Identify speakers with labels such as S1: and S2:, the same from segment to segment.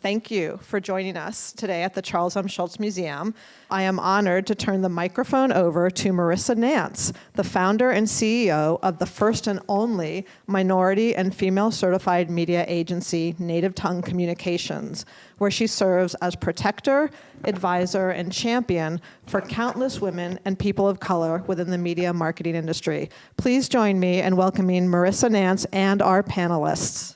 S1: thank you for joining us today at the Charles M. Schulz Museum. I am honored to turn the microphone over to Marissa Nance, the founder and CEO of the first and only minority and female certified media agency, Native Tongue Communications, where she serves as protector, advisor, and champion for countless women and people of color within the media marketing industry. Please join me in welcoming Marissa Nance and our panelists.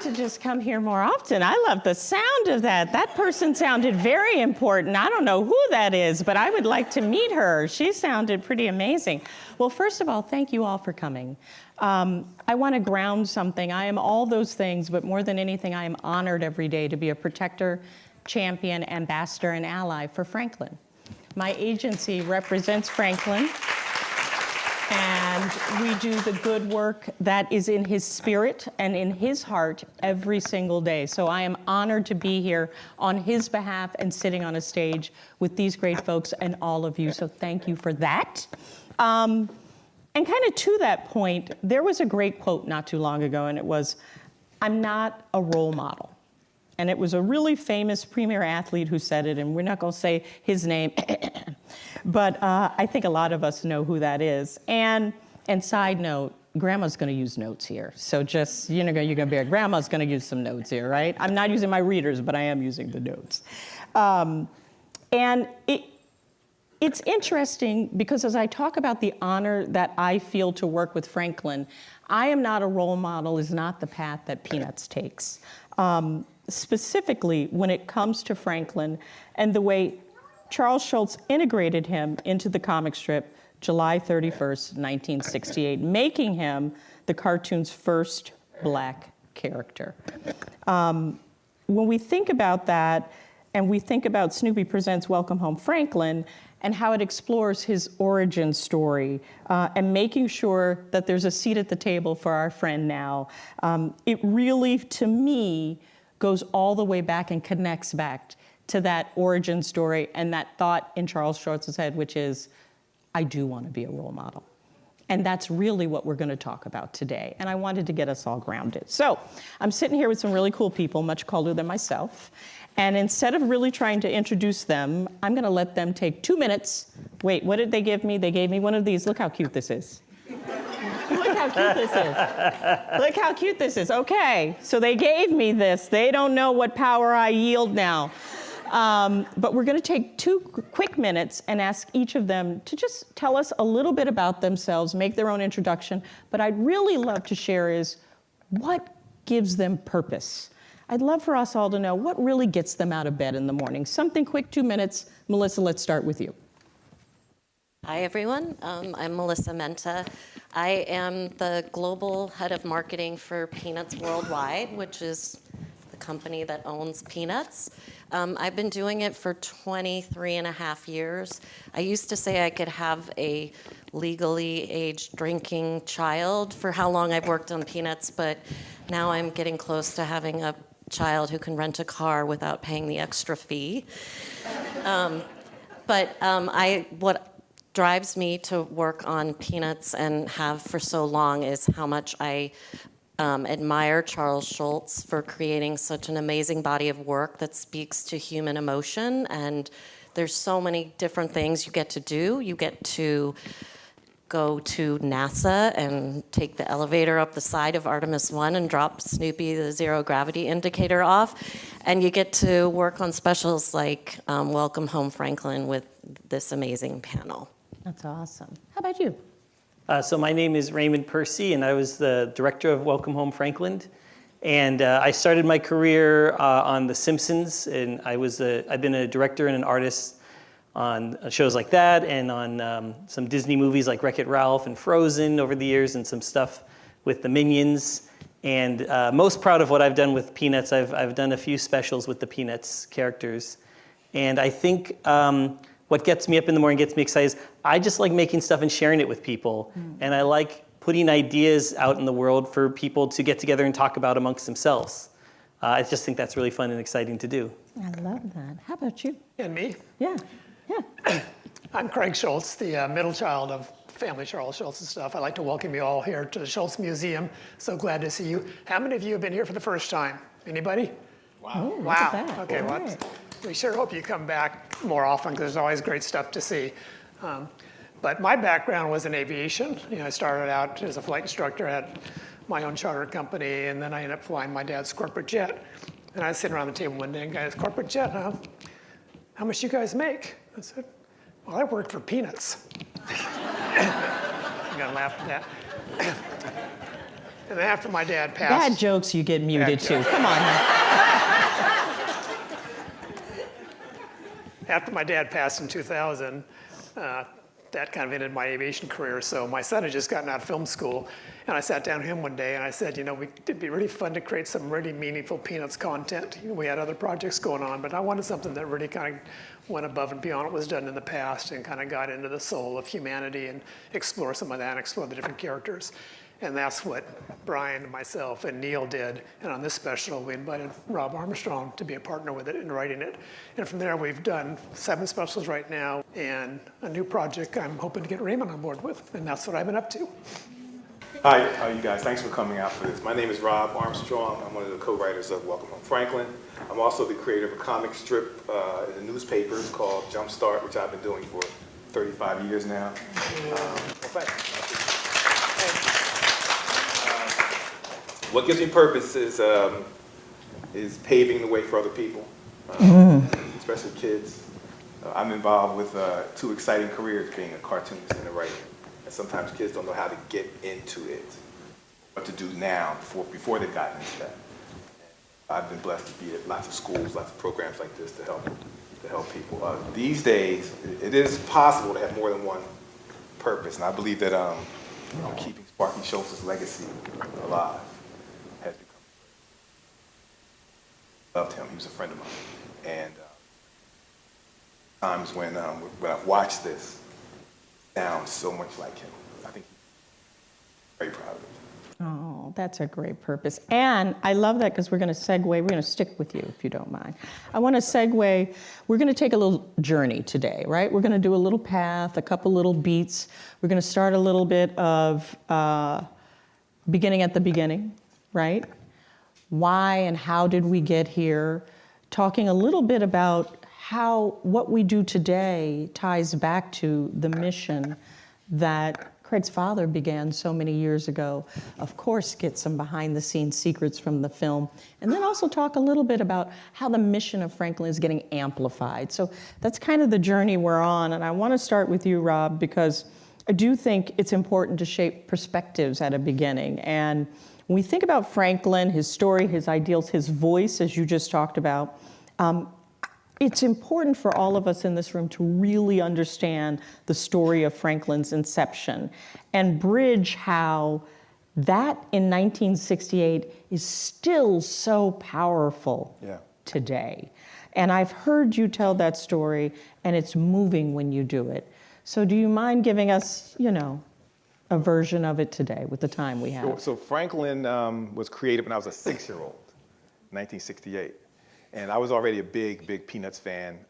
S2: To just come here more often. I love the sound of that. That person sounded very important. I don't know who that is, but I would like to meet her. She sounded pretty amazing. Well, first of all, thank you all for coming. I want to ground something. I am all those things, but more than anything, I am honored every day to be a protector, champion, ambassador, and ally for Franklin. My agency represents Franklin, and we do the good work that is in his spirit and in his heart every single day. So I am honored to be here on his behalf and sitting on a stage with these great folks and all of you. So thank you for that. And kind of to that point, there was a great quote not too long ago, and it was, "I'm not a role model." And it was a really famous premier athlete who said it, and we're not going to say his name, but I think a lot of us know who that is. And side note, Grandma's going to use notes here. So just, you're going to bear, Grandma's going to use some notes here, right? I'm not using my readers, but I am using the notes. And it's interesting because as I talk about the honor that I feel to work with Franklin, I am not a role model is not the path that Peanuts takes. Specifically when it comes to Franklin and the way Charles Schulz integrated him into the comic strip July 31st, 1968, making him the cartoon's first Black character. When we think about that, and we think about Snoopy Presents Welcome Home Franklin, and how it explores his origin story, and making sure that there's a seat at the table for our friend now, it really, to me, goes all the way back and connects back to that origin story and that thought in Charles Schulz's head, which is, I do want to be a role model. And that's really what we're going to talk about today. And I wanted to get us all grounded. So I'm sitting here with some really cool people, much cooler than myself. And instead of really trying to introduce them, I'm going to let them take 2 minutes. Wait, what did they give me? They gave me one of these. Look how cute this is. Look how cute this is. Look how cute this is. Okay, so they gave me this. They don't know what power I yield now. But we're going to take 2 quick minutes and ask each of them to just tell us a little bit about themselves, make their own introduction. But I'd really love to share is what gives them purpose. I'd love for us all to know what really gets them out of bed in the morning. Something quick, 2 minutes. Melissa, let's start with you.
S3: Hi, everyone. I'm Marissa Menta. I am the global head of marketing for Peanuts Worldwide, which is the company that owns Peanuts. I've been doing it for 23 and a half years. I used to say I could have a legally aged drinking child for how long I've worked on Peanuts, but now I'm getting close to having a child who can rent a car without paying the extra fee. What drives me to work on Peanuts and have for so long is how much I admire Charles Schulz for creating such an amazing body of work that speaks to human emotion. And there's so many different things you get to do. You get to go to NASA and take the elevator up the side of Artemis 1 and drop Snoopy, the zero gravity indicator, off. And you get to work on specials like Welcome Home Franklin with this amazing panel.
S2: That's awesome. How about you?
S4: So my name is Raymond Persi, and I was the director of Welcome Home Franklin. And I started my career on The Simpsons, and I've been a director and an artist on shows like that, and on some Disney movies like Wreck-It Ralph and Frozen over the years, and some stuff with the Minions. And most proud of what I've done with Peanuts. I've done a few specials with the Peanuts characters. And I think what gets me up in the morning, gets me excited, is I just like making stuff and sharing it with people. And I like putting ideas out in the world for people to get together and talk about amongst themselves. I just think that's really fun and exciting to do.
S2: I love that. How about you?
S5: And me?
S2: Yeah.
S5: I'm Craig Schulz, the middle child of family Charles Schulz and stuff. I'd like to welcome you all here to the Schulz Museum. So glad to see you. How many of you have been here for the first time? Anybody?
S2: Wow. Ooh,
S5: wow.
S2: Look at that.
S5: Okay, well,
S2: Right.
S5: we sure hope you come back more often because there's always great stuff to see. But my background was in aviation. I started out as a flight instructor at my own charter company, and then I ended up flying my dad's corporate jet. And I was sitting around the table one day, and guys, corporate jet, huh? How much you guys make? I said, well, I worked for peanuts. I'm gonna laugh at that. And then after my dad passed.
S2: Bad jokes you get muted too. Come on.
S5: After my dad passed in 2000, that kind of ended my aviation career. So my son had just gotten out of film school, and I sat down with him one day and I said, it'd be really fun to create some really meaningful Peanuts content. We had other projects going on, but I wanted something that really kind of went above and beyond what was done in the past and kind of got into the soul of humanity and explore some of that and explore the different characters. And that's what Brian, myself, and Neil did. And on this special, we invited Robb Armstrong to be a partner with it in writing it. And from there, we've done 7 specials right now and a new project I'm hoping to get Raymond on board with. And that's what I've been up to.
S6: Hi, how are you guys? Thanks for coming out for this. My name is Robb Armstrong. I'm one of the co-writers of Welcome Home Franklin. I'm also the creator of a comic strip in the newspapers called JumpStart, which I've been doing for 35 years now. What gives me purpose is paving the way for other people, especially kids. I'm involved with 2 exciting careers, being a cartoonist and a writer. And sometimes kids don't know how to get into it, what to do now before they've gotten into that. I've been blessed to be at lots of schools, lots of programs like this to help people. These days, it is possible to have more than one purpose, and I believe that keeping Sparky Schultz's legacy alive has become. Loved him. He was a friend of mine, and times when I've watched this, it sounds so much like him. I think he's very proud of it.
S2: Oh, that's a great purpose. And I love that because we're going to segue. We're going to stick with you, if you don't mind. I want to segue. We're going to take a little journey today, right? We're going to do a little path, a couple little beats. We're going to start a little bit of beginning at the beginning, right? Why and how did we get here? Talking a little bit about how what we do today ties back to the mission that Craig's father began so many years ago. Of course, get some behind-the-scenes secrets from the film, and then also talk a little bit about how the mission of Franklin is getting amplified. So that's kind of the journey we're on, and I want to start with you, Robb, because I do think it's important to shape perspectives at a beginning. And when we think about Franklin, his story, his ideals, his voice, as you just talked about, it's important for all of us in this room to really understand the story of Franklin's inception and bridge how that in 1968 is still so powerful today. And I've heard you tell that story, and it's moving when you do it. So do you mind giving us, a version of it today with the time we have?
S6: Sure. So Franklin was created when I was a 6-year-old, 1968. And I was already a big Peanuts fan.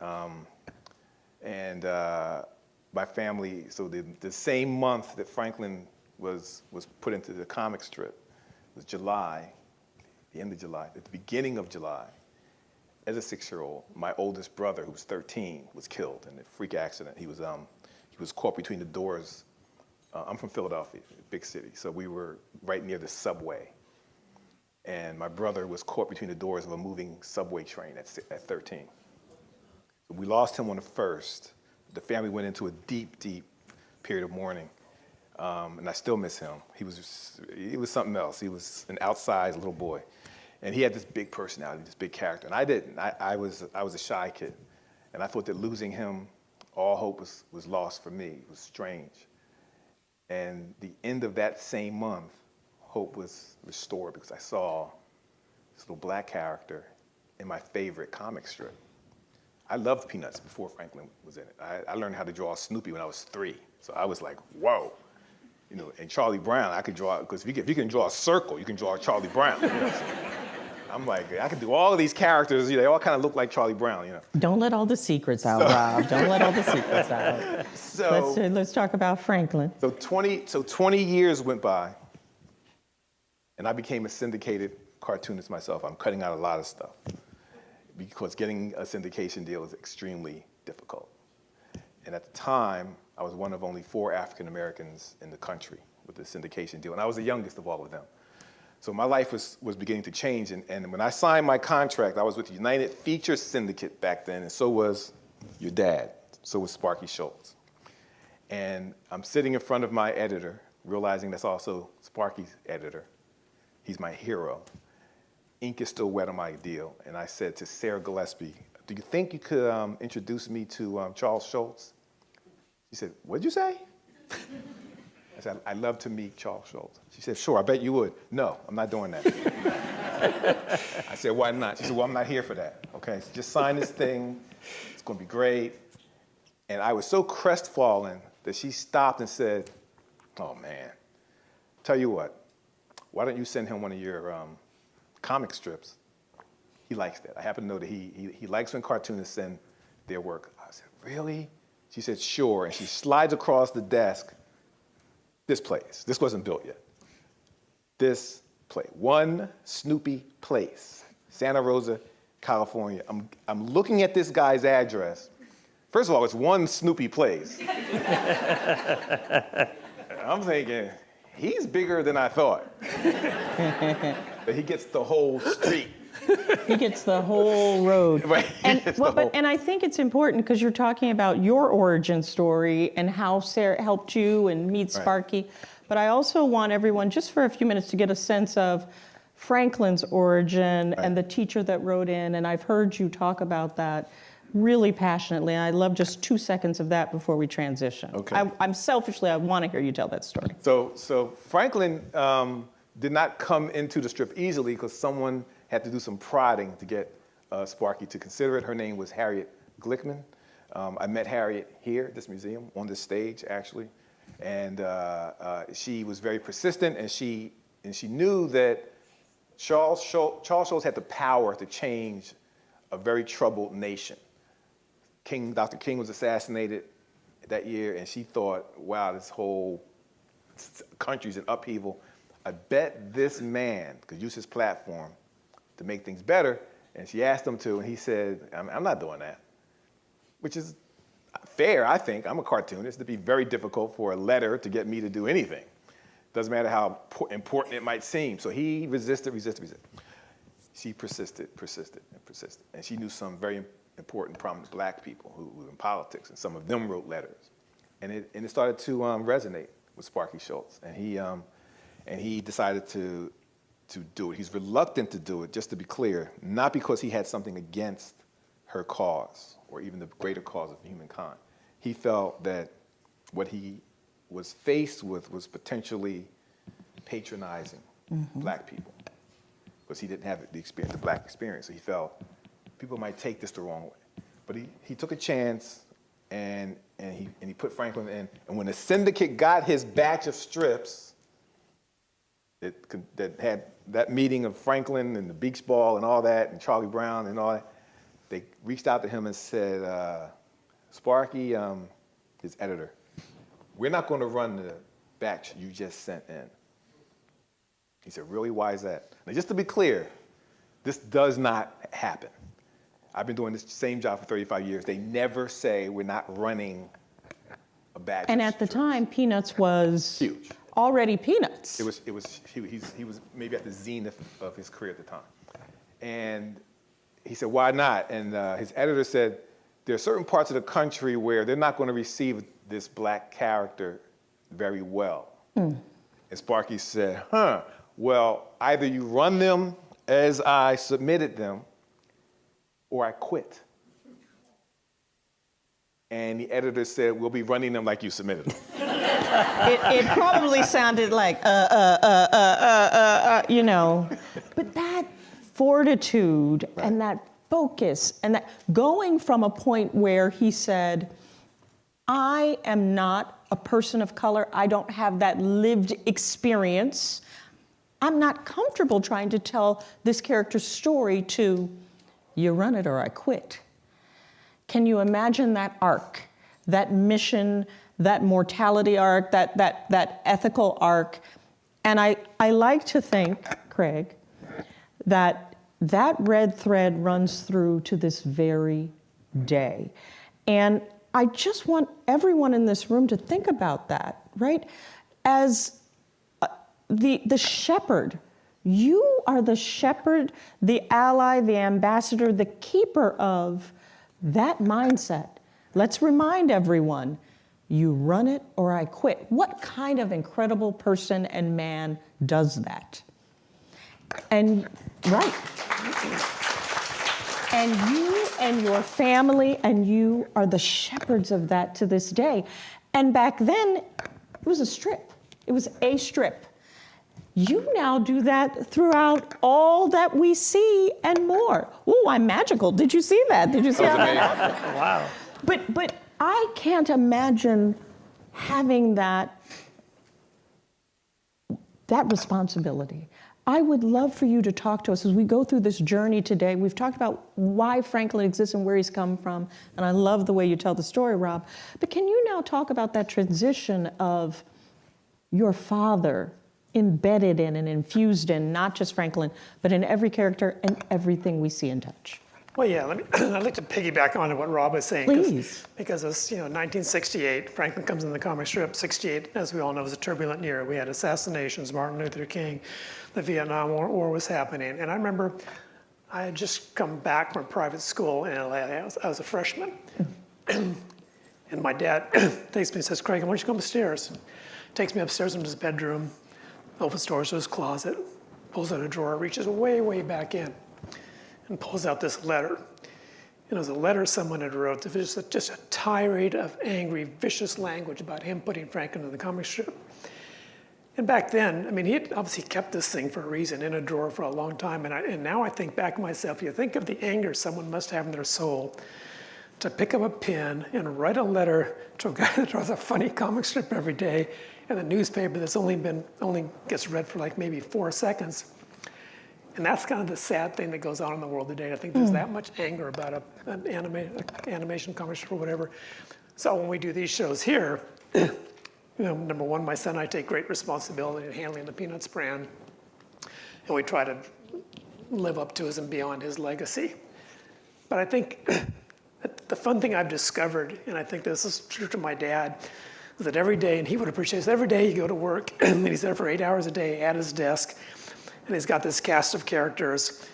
S6: My family, so the same month that Franklin was put into the comic strip was July, the end of July, at the beginning of July. As a 6-year-old, my oldest brother, who was 13, was killed in a freak accident. He was caught between the doors. I'm from Philadelphia, a big city, so we were right near the subway. And my brother was caught between the doors of a moving subway train at 13. We lost him on the 1st. The family went into a deep period of mourning, and I still miss him. He was something else. He was an outsized little boy, and he had this big personality, this big character, and I didn't. I was a shy kid, and I thought that losing him, all hope was lost for me. It was strange. And the end of that same month, hope was restored because I saw this little black character in my favorite comic strip. I loved Peanuts before Franklin was in it. I learned how to draw Snoopy when I was 3. So I was like, whoa. And Charlie Brown, I could draw, because if you can draw a circle, you can draw Charlie Brown. So I'm like, I could do all of these characters. They all kind of look like Charlie Brown,
S2: Don't let all the secrets out, Rob. Don't let all the secrets out.
S6: So
S2: Let's talk about Franklin.
S6: So 20 years went by, and I became a syndicated cartoonist myself. I'm cutting out a lot of stuff because getting a syndication deal is extremely difficult. And at the time, I was one of only 4 African Americans in the country with the syndication deal, and I was the youngest of all of them. So my life was beginning to change, and when I signed my contract, I was with United Feature Syndicate back then, and so was your dad, so was Sparky Schulz. And I'm sitting in front of my editor, realizing that's also Sparky's editor. He's my hero. Ink is still wet on my deal, and I said to Sarah Gillespie, do you think you could introduce me to Charles Schulz? She said, what'd you say? I said, I'd love to meet Charles Schulz. She said, sure, I bet you would. No, I'm not doing that. I said, why not? She said, well, I'm not here for that. Okay, so just sign this thing. It's going to be great. And I was so crestfallen that she stopped and said, oh, man, tell you what, why don't you send him one of your comic strips? He likes that. I happen to know that he likes when cartoonists send their work. I said, really? She said, sure. And she slides across the desk this place. This wasn't built yet. This place. One Snoopy Place, Santa Rosa, California. I'm looking at this guy's address. First of all, it's one Snoopy Place. I'm thinking, he's bigger than I thought. But he gets the whole street.
S2: He gets the whole road.
S6: Right.
S2: And I think it's important because you're talking about your origin story and how Sarah helped you and meet Sparky. Right. But I also want everyone, just for a few minutes, to get a sense of Franklin's origin and the teacher that wrote in. And I've heard you talk about that really passionately. And I love just 2 seconds of that before we transition. Okay. I want to hear you tell that story.
S6: So Franklin did not come into the strip easily because someone had to do some prodding to get Sparky to consider it. Her name was Harriet Glickman. I met Harriet here at this museum, on this stage, actually. And she was very persistent, and she knew that Charles Schulz had the power to change a very troubled nation. Dr. King was assassinated that year, and she thought, wow, this whole country's in upheaval. I bet this man could use his platform to make things better. And she asked him to, and he said, I'm not doing that. Which is fair, I think. I'm a cartoonist. It'd be very difficult for a letter to get me to do anything. Doesn't matter how important it might seem. So he resisted. She persisted. And she knew some very important, prominent black people who were in politics, and some of them wrote letters. And it started to resonate with Sparky Schulz. And he decided to do it. He's reluctant to do it, just to be clear, not because he had something against her cause or even the greater cause of humankind. He felt that what he was faced with was potentially patronizing black people because he didn't have the black experience. So he felt people might take this the wrong way. But he took a chance and he put Franklin in. And when the syndicate got his batch of strips, that had that meeting of Franklin and the beach ball and all that, and Charlie Brown and all that, they reached out to him and said, Sparky, his editor, we're not going to run the batch you just sent in. He said, really, why is that? Now, just to be clear, this does not happen. I've been doing this same job for 35 years. They never say we're not running a batch.
S2: And at the time, Peanuts was
S6: huge.
S2: Already Peanuts.
S6: He was maybe at the zenith of his career at the time. And he said, why not? And his editor said, there are certain parts of the country where they're not going to receive this black character very well. And Sparky said, well, either you run them as I submitted them, or I quit. And the editor said, we'll be running them like you submitted them.
S2: It probably sounded like, you know. But that fortitude and that focus and that going from a point where he said, I am not a person of color. I don't have that lived experience. I'm not comfortable trying to tell this character's story to, you run it or I quit. Can you imagine that arc, that mission, that mortality arc, that ethical arc? And I like to think, Craig, that red thread runs through to this very day. And I just want everyone in this room to think about that, right? As the shepherd, you are the shepherd, the ally, the ambassador, the keeper of that mindset. Let's remind everyone, you run it or I quit. What kind of incredible person and man does that? And, right. And you and your family and you are the shepherds of that to this day. And back then, it was a strip. It was a strip. You now do that throughout all that we see and more. Ooh, I'm magical. Did you see that? Did you see that?
S4: Wow.
S2: But I can't imagine having that responsibility. I would love for you to talk to us as we go through this journey today. We've talked about why Franklin exists and where he's come from, and I love the way you tell the story, Robb. But can you now talk about that transition of your father embedded in and infused in not just Franklin, but in every character and everything we see and touch?
S5: Well, yeah, I'd like to piggyback on what Robb was saying.
S2: Please.
S5: Because it's 1968, Franklin comes in the comic strip. 68, as we all know, was a turbulent year. We had assassinations, Martin Luther King, the Vietnam War was happening. And I remember I had just come back from private school in LA. I was a freshman. And my dad takes me and says, Craig, why don't you come upstairs? Takes me upstairs into his bedroom, opens doors to his closet, pulls out a drawer, reaches way, way back in, and pulls out this letter. It was a letter someone had wrote. It was just a tirade of angry, vicious language about him putting Franklin in the comic strip. And back then, I mean, he had obviously kept this thing for a reason in a drawer for a long time. And now I think back to myself, you think of the anger someone must have in their soul to pick up a pen and write a letter to a guy that draws a funny comic strip every day in a newspaper that's only gets read for like maybe 4 seconds. And that's kind of the sad thing that goes on in the world today. I think there's that much anger about an animation comic strip or whatever. So when we do these shows here, number one, my son and I take great responsibility in handling the Peanuts brand. And we try to live up to his and beyond his legacy. But I think the fun thing I've discovered, and I think this is true to my dad, is that every day, and he would appreciate this, every day you go to work, and he's there for 8 hours a day at his desk, and he's got this cast of characters,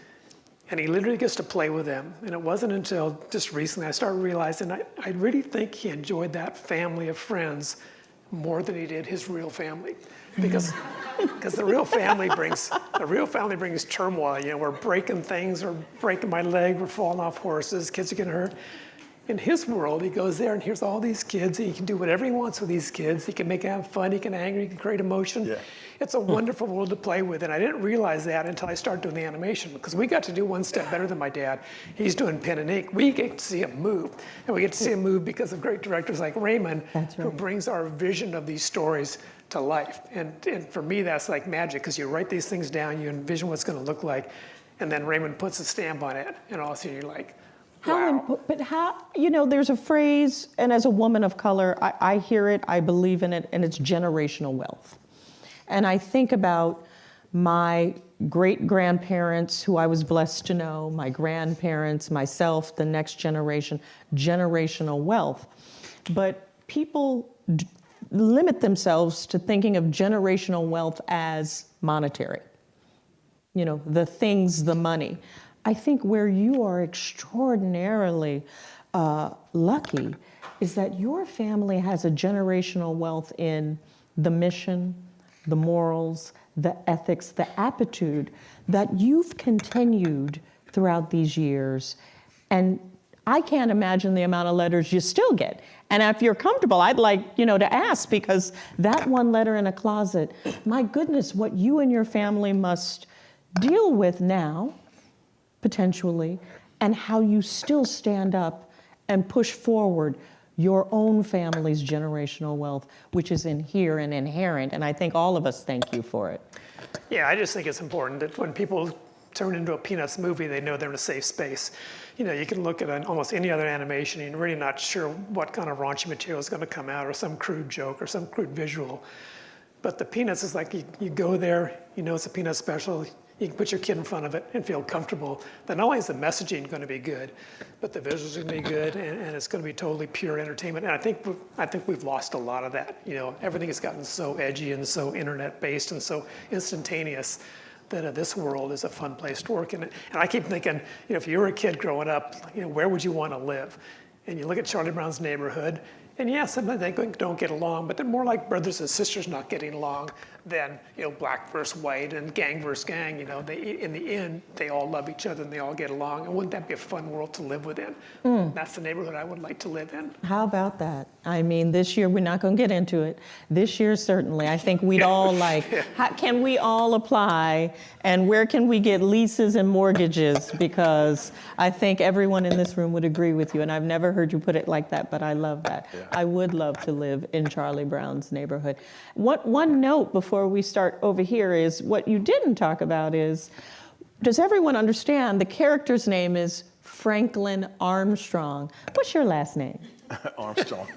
S5: and he literally gets to play with them. And it wasn't until just recently I started realizing I really think he enjoyed that family of friends more than he did his real family, because the real family brings turmoil. We're breaking things, or breaking my leg, we're falling off horses, kids are getting hurt. In his world, he goes there and here's all these kids. He can do whatever he wants with these kids. He can make them have fun. He can anger. He can create emotion. Yeah. It's a wonderful world to play with. And I didn't realize that until I started doing the animation, because we got to do one step better than my dad. He's doing pen and ink. We get to see him move. And we get to see him move because of great directors like Raymond, who brings our vision of these stories to life. And for me, that's like magic, because you write these things down, you envision what it's going to look like, and then Raymond puts a stamp on it, and all of a sudden you're like, wow.
S2: But how, there's a phrase, and as a woman of color, I hear it, I believe in it, and it's generational wealth. And I think about my great-grandparents, who I was blessed to know, my grandparents, myself, the next generation, generational wealth. But people limit themselves to thinking of generational wealth as monetary. The things, the money. I think where you are extraordinarily lucky is that your family has a generational wealth in the mission, the morals, the ethics, the aptitude that you've continued throughout these years. And I can't imagine the amount of letters you still get. And if you're comfortable, I'd like, to ask, because that one letter in a closet, my goodness, what you and your family must deal with now, potentially, and how you still stand up and push forward your own family's generational wealth, which is in here and inherent. And I think all of us thank you for it.
S5: Yeah, I just think it's important that when people turn into a Peanuts movie, they know they're in a safe space. You know, you can look at almost any other animation and you're really not sure what kind of raunchy material is going to come out, or some crude joke or some crude visual. But the Peanuts is like you go there, you know it's a Peanuts special, you can put your kid in front of it and feel comfortable. Then not only is the messaging going to be good, but the visuals are going to be good, and it's going to be totally pure entertainment. And I think we've lost a lot of that. You know, everything has gotten so edgy and so internet-based and so instantaneous that this world is a fun place to work in. And I keep thinking, you know, if you were a kid growing up, you know, where would you want to live? And you look at Charlie Brown's Neighborhood, and yeah, sometimes they don't get along, but they're more like brothers and sisters not getting along than, you know, black versus white and gang versus gang. You know, in the end, they all love each other and they all get along. And wouldn't that be a fun world to live within? That's the neighborhood I would like to live in.
S2: How about that? I mean, this year, we're not going to get into it. This year, certainly. I think we'd all how can we all apply, and where can we get leases and mortgages? Because I think everyone in this room would agree with you, and I've never heard you put it like that, but I love that. Yeah. I would love to live in Charlie Brown's Neighborhood. One note before we start over here is, what you didn't talk about is, does everyone understand the character's name is Franklin Armstrong? What's your last name?
S6: Armstrong.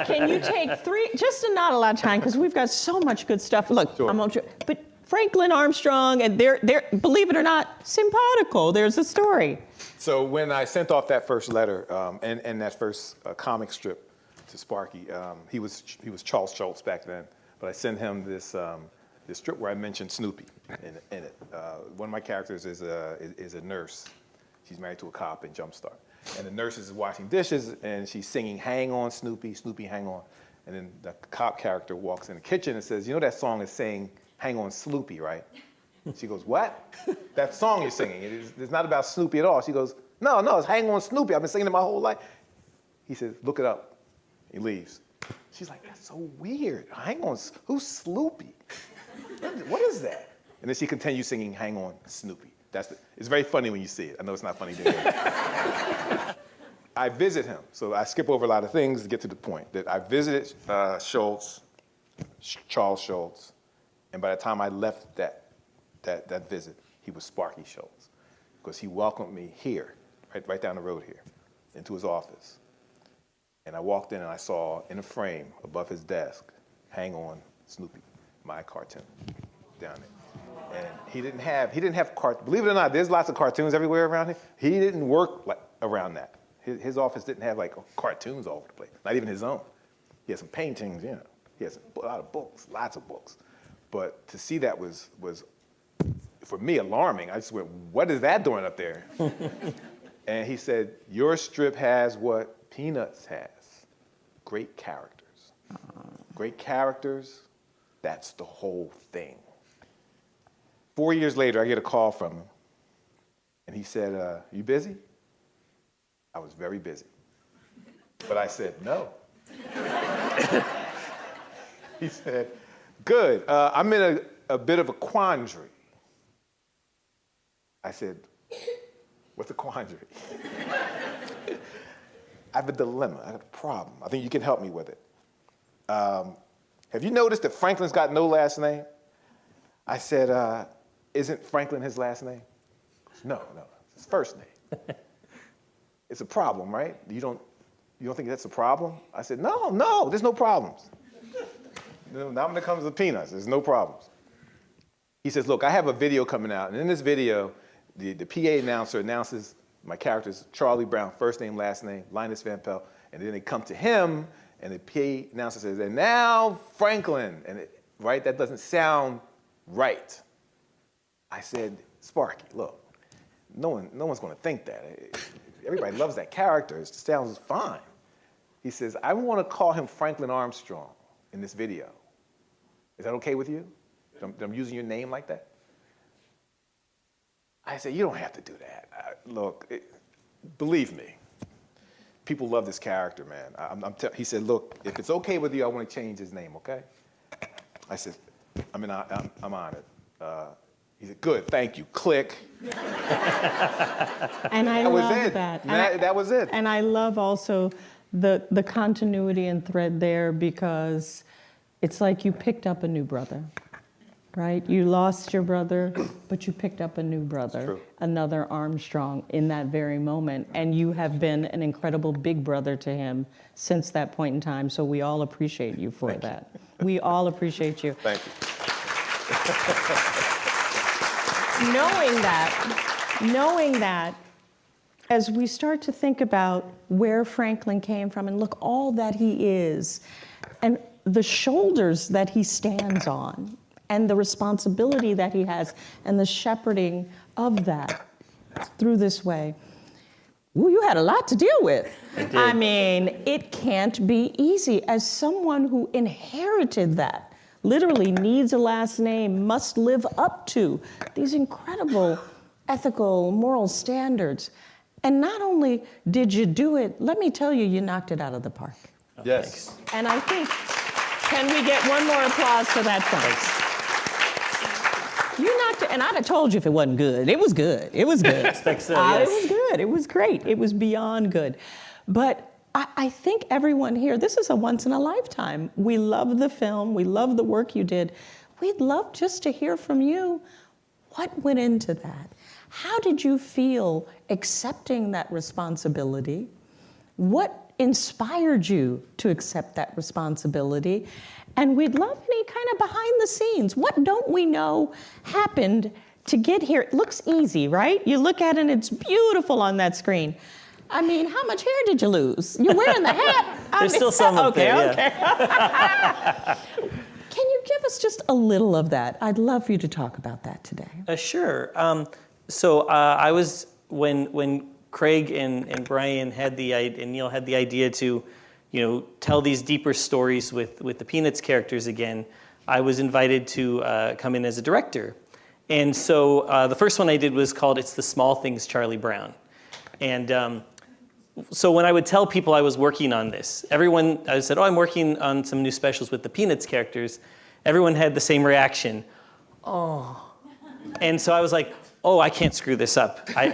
S2: Can you take three, just not a lot of time, because we've got so much good stuff. Look,
S6: sure.
S2: But Franklin Armstrong, and they're, believe it or not, simpatico. There's a story.
S6: So when I sent off that first letter and that first comic strip to Sparky, he was Charles Schulz back then, but I sent him this strip where I mentioned Snoopy in it. One of my characters is a nurse. She's married to a cop in JumpStart. And the nurse is washing dishes, and she's singing, "Hang on, Snoopy, Snoopy, hang on." And then the cop character walks in the kitchen and says, "You know that song is saying, 'Hang on, Sloopy,' right?" She goes, "What?" "That song you're singing, it's not about Snoopy at all." She goes, No, it's "Hang on, Snoopy. I've been singing it my whole life." He says, "Look it up." He leaves. She's like, "That's so weird. Hang on, who's Sloopy? What is that?" And then she continues singing, "Hang on, Snoopy." It's very funny when you see it. I know it's not funny to you. I visit him, so I skip over a lot of things to get to the point. That I visited Schulz, Charles Schulz, and by the time I left that visit, he was Sparky Schulz, because he welcomed me here, right down the road here, into his office. And I walked in and I saw in a frame above his desk, "Hang on, Snoopy," my cartoon, down there. And he didn't have believe it or not, there's lots of cartoons everywhere around here. He didn't work around that. His office didn't have like cartoons all over the place, not even his own. He had some paintings, you know. He had a lot of books, lots of books. But to see that was for me alarming. I just went, "What is that doing up there?" And he said, "Your strip has what Peanuts has, great characters. Great characters, that's the whole thing." 4 years later, I get a call from him, and he said, "You busy?" I was very busy. But I said, "No." He said, "Good. I'm in a bit of a quandary." I said, "What's a quandary?" "I have a dilemma. I have a problem. I think you can help me with it. Have you noticed that Franklin's got no last name?" I said, "Isn't Franklin his last name?" No, it's his first name. "It's a problem, right? You don't think that's a problem?" I said, No, there's no problems. Not when it comes to Peanuts, there's no problems. He says, "Look, I have a video coming out, and in this video, the PA announcer announces my character's Charlie Brown, first name, last name, Linus Van Pelt, and then they come to him, and the PA announcer says, 'And now Franklin,' and right, that doesn't sound right." I said, "Sparky, look, no one's going to think that. Everybody loves that character. It sounds fine." He says, "I want to call him Franklin Armstrong in this video. Is that okay with you? I'm using your name like that?" I said, "You don't have to do that. Look, believe me, people love this character, man." He said, "Look, if it's okay with you, I want to change his name, okay?" I said, I'm honored. He said, good, thank you, click.
S2: And I
S6: That was
S2: love
S6: it.
S2: that.
S6: That was it.
S2: And I love also the continuity and thread there, because it's like you picked up a new brother, right? You lost your brother, but you picked up a new brother,
S6: True.
S2: another Armstrong in that very moment. And you have been an incredible big brother to him since that point in time. So we all appreciate you for that. We all appreciate you.
S6: Thank you.
S2: Knowing that, as we start to think about where Franklin came from and look all that he is, and the shoulders that he stands on, and the responsibility that he has, and the shepherding of that through this way, ooh, you had a lot to deal with. I mean, it can't be easy. As someone who inherited that, literally needs a last name, must live up to these incredible ethical, moral standards. And not only did you do it, let me tell you, you knocked it out of the park.
S6: Yes.
S2: And I think, can we get one more applause for that, folks? You knocked it, and I'd have told you if it wasn't good. It was good. It was good.
S4: Expect so, yes.
S2: It was good. It was great. It was beyond good. But I think everyone here, this is a once in a lifetime. We love the film. We love the work you did. We'd love just to hear from you. What went into that? How did you feel accepting that responsibility? What inspired you to accept that responsibility? And we'd love any kind of behind the scenes. What don't we know happened to get here? It looks easy, right? You look at it and it's beautiful on that screen. I mean, how much hair did you lose? You're wearing the hat.
S4: There's still some up there, yeah.
S2: Can you give us just a little of that? I'd love for you to talk about that today.
S4: Sure. I was, when Craig and Brian had and Neil had the idea to, tell these deeper stories with the Peanuts characters again, I was invited to come in as a director. And so the first one I did was called It's the Small Things, Charlie Brown. And so when I would tell people I was working on this, I said, I'm working on some new specials with the Peanuts characters. Everyone had the same reaction. Oh. And so I was like, I can't screw this up. I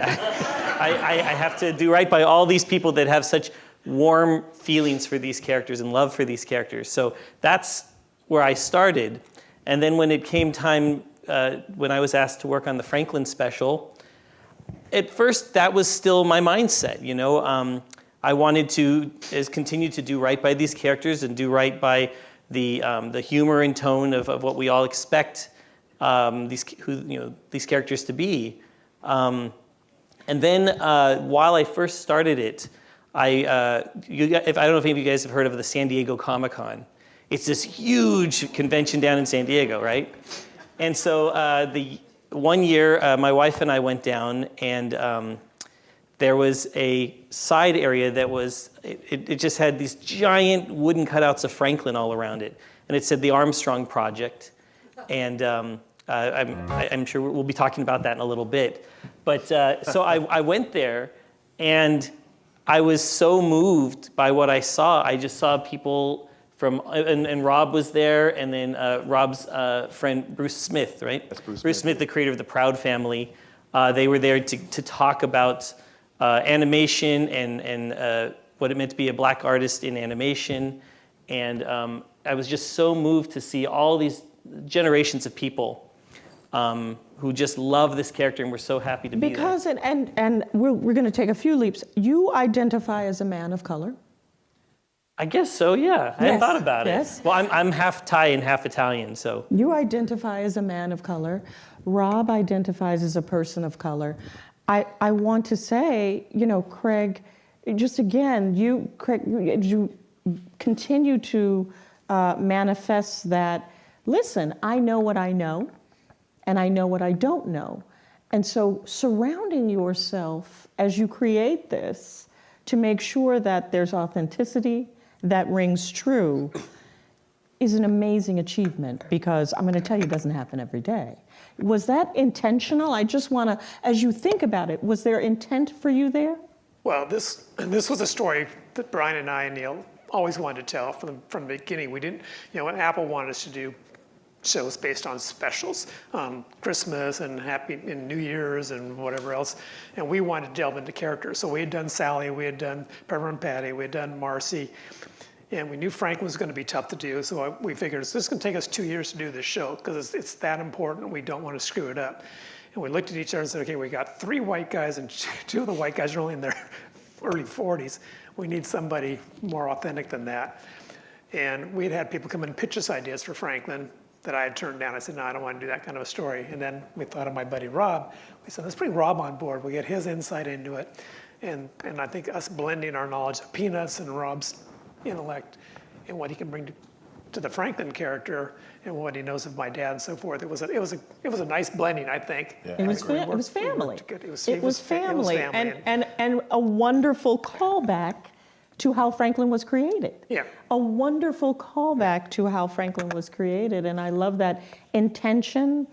S4: have to do right by all these people that have such warm feelings for these characters and love for these characters. So that's where I started. And then when it came time, when I was asked to work on the Franklin special, at first, that was still my mindset, I wanted to continue to do right by these characters and do right by the humor and tone of what we all expect these characters to be. And then while I first started it, I don't know if any of you guys have heard of the San Diego Comic-Con. It's this huge convention down in San Diego, right? And so the one year, my wife and I went down, and there was a side area that was, it just had these giant wooden cutouts of Franklin all around it. And it said the Armstrong Project. And I'm sure we'll be talking about that in a little bit. But so I went there, and I was so moved by what I saw. I just saw people and Robb was there, and then Robb's friend, Bruce Smith, right?
S6: That's
S4: Bruce Smith, the creator of the Proud Family. They were there to talk about animation and what it meant to be a black artist in animation. And I was just so moved to see all these generations of people who just love this character and were so happy to be there.
S2: Because, and we're going to take a few leaps. You identify as a man of color.
S4: I guess so, yeah. I hadn't thought about
S2: yes.
S4: it. Well, I'm half Thai and half Italian, so.
S2: You identify as a man of color. Robb identifies as a person of color. I want to say, Craig, just again, you continue to manifest that, listen, I know what I know, and I know what I don't know. And so surrounding yourself as you create this to make sure that there's authenticity, that rings true, is an amazing achievement, because I'm going to tell you, it doesn't happen every day. Was that intentional? I just want to, as you think about it, was there intent for you there?
S5: Well, this was a story that Brian and I and Neil always wanted to tell from the beginning. We didn't, when Apple wanted us to do shows based on specials, Christmas and New Year's and whatever else. And we wanted to delve into characters. So we had done Sally, we had done Pepper and Patty, we had done Marcy. And we knew Franklin was going to be tough to do, so we figured this is going to take us 2 years to do this show because it's that important. We don't want to screw it up. And we looked at each other and said, okay, we got 3 white guys, and 2 of the white guys are only in their early 40s. We need somebody more authentic than that. And we had people come and pitch us ideas for Franklin that I had turned down. I said, no, I don't want to do that kind of a story. And then we thought of my buddy Robb. We said, let's bring Robb on board. We get his insight into it. And I think us blending our knowledge of Peanuts and Robb's intellect and what he can bring to the Franklin character and what he knows of my dad and so forth. It was a nice blending, I think.
S6: Yeah.
S2: It was family. It was family, and a wonderful callback to how Franklin was created.
S5: Yeah.
S2: A wonderful callback to how Franklin was created, and I love that intention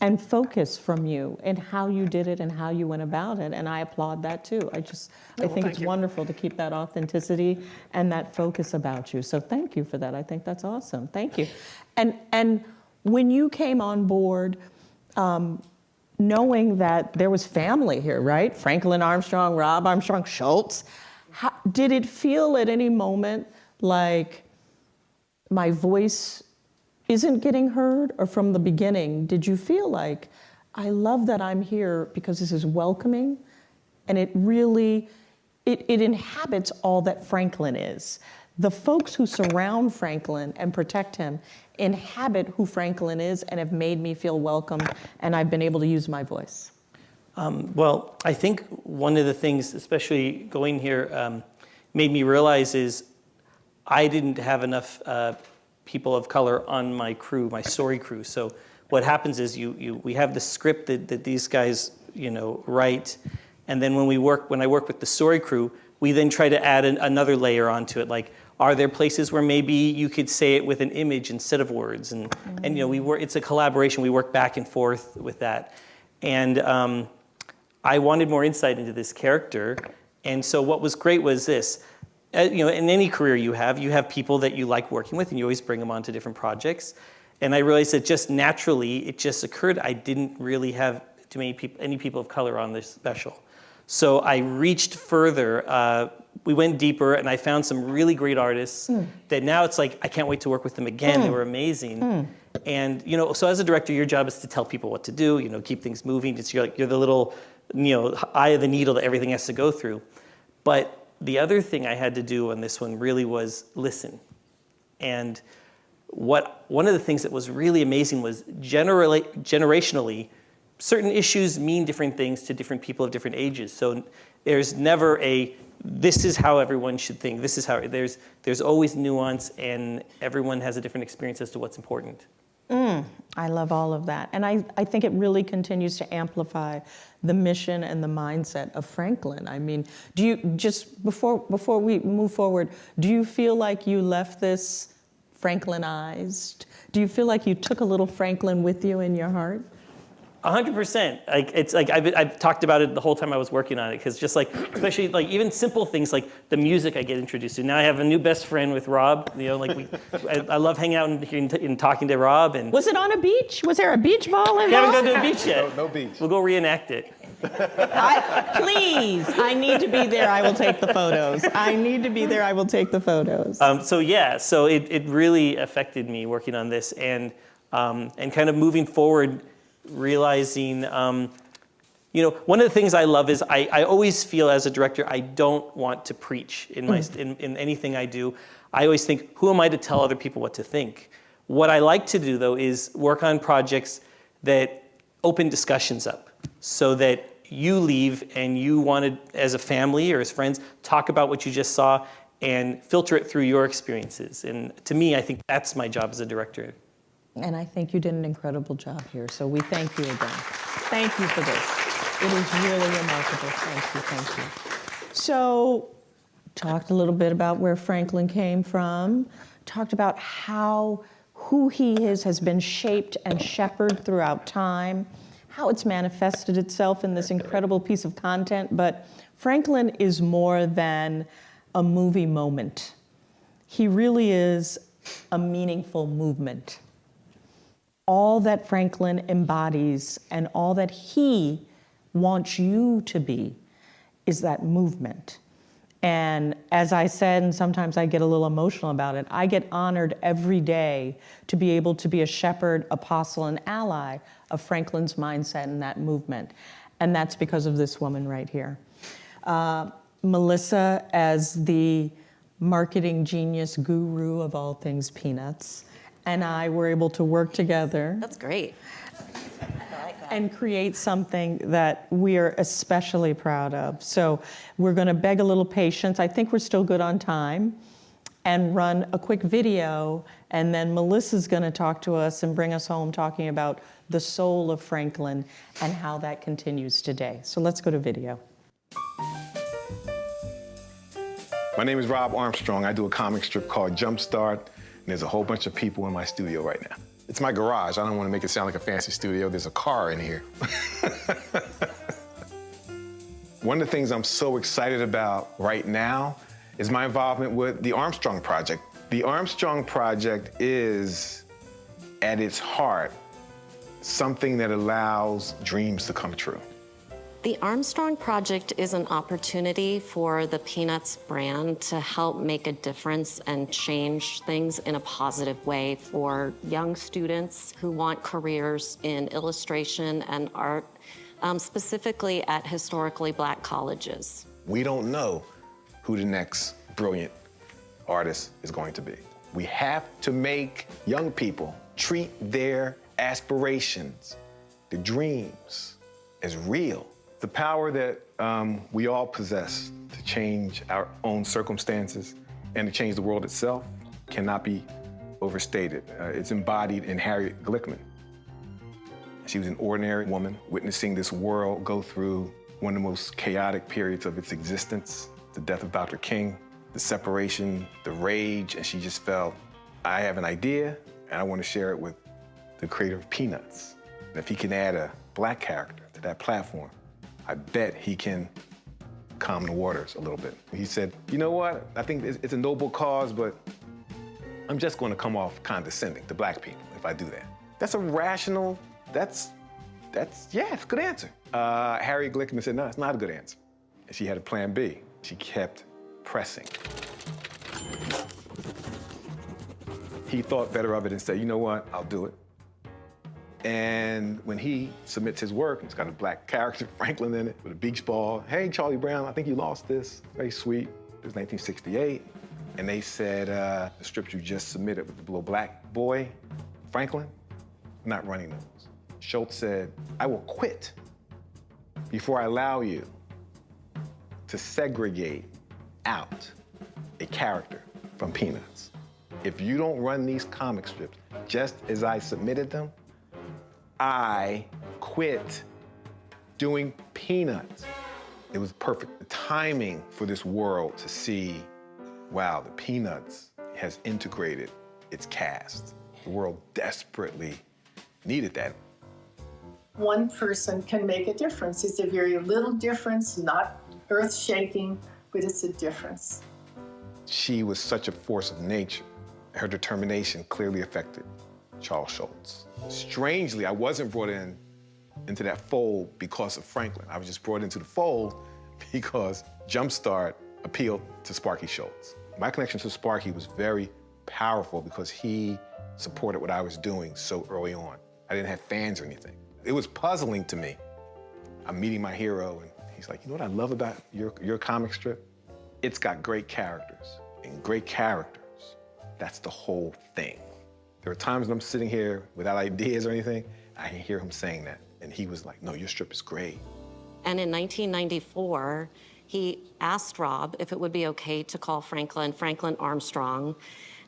S2: and focus from you and how you did it and how you went about it, and I applaud that too. I think it's wonderful to keep that authenticity and that focus about you. So thank you for that. I think that's awesome. Thank you. And when you came on board, knowing that there was family here, right? Franklin Armstrong, Robb Armstrong, Schulz. Did it feel at any moment like my voice isn't getting heard? Or from the beginning, did you feel like, I love that I'm here because this is welcoming and it really, it inhabits all that Franklin is. The folks who surround Franklin and protect him inhabit who Franklin is and have made me feel welcome, and I've been able to use my voice.
S4: Well, I think one of the things, especially going here, made me realize is I didn't have enough people of color on my crew, my story crew. So what happens is we have the script that these guys write, and then when I work with the story crew, we then try to add another layer onto it. Like, are there places where maybe you could say it with an image instead of words? And it's a collaboration. We work back and forth with that, and I wanted more insight into this character. And so what was great was this. In any career you have people that you like working with, and you always bring them onto different projects. And I realized that just naturally, it just occurred, I didn't really have too many people, any people of color on this special. So I reached further. We went deeper, and I found some really great artists that now it's like, I can't wait to work with them again. They were amazing. And, so as a director, your job is to tell people what to do, keep things moving. You're the little, eye of the needle that everything has to go through. But the other thing I had to do on this one really was listen. And one of the things that was really amazing was generationally, certain issues mean different things to different people of different ages. So there's never this is how everyone should think. This is how, there's always nuance, and everyone has a different experience as to what's important.
S2: I love all of that. And I think it really continues to amplify the mission and the mindset of Franklin. I mean, do you, just before we move forward, do you feel like you left this Franklinized? Do you feel like you took a little Franklin with you in your heart?
S4: 100%. It's like I've talked about it the whole time I was working on it, because just especially even simple things like the music I get introduced to. Now I have a new best friend with Robb. I love hanging out and talking to Robb. And
S2: was it on a beach? Was there a beach ball involved?
S4: We haven't gone to a beach yet.
S6: No beach.
S4: We'll go reenact it.
S2: Please, I need to be there. I will take the photos. I need to be there. I will take the photos.
S4: So it really affected me working on this, and kind of moving forward, realizing, one of the things I love is I always feel as a director, I don't want to preach in anything I do. I always think, who am I to tell other people what to think? What I like to do, though, is work on projects that open discussions up, so that you leave and you want to, as a family or as friends, talk about what you just saw and filter it through your experiences. And to me, I think that's my job as a director.
S2: And I think you did an incredible job here, so we thank you again. Thank you for this. It is really remarkable. Thank you. So, talked a little bit about where Franklin came from, talked about how who he is has been shaped and shepherded throughout time, how it's manifested itself in this incredible piece of content, but Franklin is more than a movie moment. He really is a meaningful movement. all that Franklin embodies and all that he wants you to be is that movement. And as I said, and sometimes I get a little emotional about it, I get honored every day to be able to be a shepherd, apostle, and ally of Franklin's mindset and that movement. And that's because of this woman right here. Melissa, as the marketing genius guru of all things peanuts, and I were able to work together.
S3: That's great.
S2: And create something that we are especially proud of. So we're going to beg a little patience. I think we're still good on time, and run a quick video, and then Melissa's going to talk to us and bring us home talking about the soul of Franklin and how that continues today. So let's go to video.
S6: My name is Robb Armstrong. I do a comic strip called JumpStart, and there's a whole bunch of people in my studio right now. It's my garage. I don't want to make it sound like a fancy studio. There's a car in here. One of the things I'm so excited about right now is my involvement with the Armstrong Project. The Armstrong Project is, at its heart, something that allows dreams to come true.
S3: The Armstrong Project is an opportunity for the Peanuts brand to help make a difference and change things in a positive way for young students who want careers in illustration and art, specifically at historically Black colleges.
S6: We don't know who the next brilliant artist is going to be. We have to make young people treat their aspirations, their dreams, as real. The power that we all possess to change our own circumstances and to change the world itself cannot be overstated. It's embodied in Harriet Glickman. She was an ordinary woman witnessing this world go through one of the most chaotic periods of its existence, the death of Dr. King, the separation, the rage, and she just felt, I have an idea and I want to share it with the creator of Peanuts. And if he can add a Black character to that platform, I bet he can calm the waters a little bit. He said, you know what? I think it's a noble cause, but I'm just going to come off condescending to Black people if I do that. That's a rational, yeah, it's a good answer. Harriet Glickman said, no, it's not a good answer. And she had a plan B. She kept pressing. He thought better of it and said, you know what? I'll do it. And when he submits his work, it's got a Black character, Franklin, in it, with a beach ball. Hey, Charlie Brown, I think you lost this. Very sweet. It was 1968. And they said, the script you just submitted with the little Black boy, Franklin, I'm not running those. Schulz said, I will quit before I allow you to segregate out a character from Peanuts. If you don't run these comic strips just as I submitted them, I quit doing Peanuts. It was perfect. The timing for this world to see, wow, the Peanuts has integrated its cast. The world desperately needed that.
S7: One person can make a difference. It's a very little difference, not earth-shaking, but it's a difference.
S6: She was such a force of nature. Her determination clearly affected Charles Schulz. Strangely, I wasn't brought into that fold because of Franklin. I was just brought into the fold because JumpStart appealed to Sparky Schulz. My connection to Sparky was very powerful because he supported what I was doing so early on. I didn't have fans or anything. It was puzzling to me. I'm meeting my hero, and he's like, you know what I love about your comic strip? It's got great characters, and great characters, that's the whole thing. There are times when I'm sitting here without ideas or anything, I can hear him saying that. And he was like, no, your strip is great.
S3: And in 1994, he asked Robb if it would be okay to call Franklin Armstrong.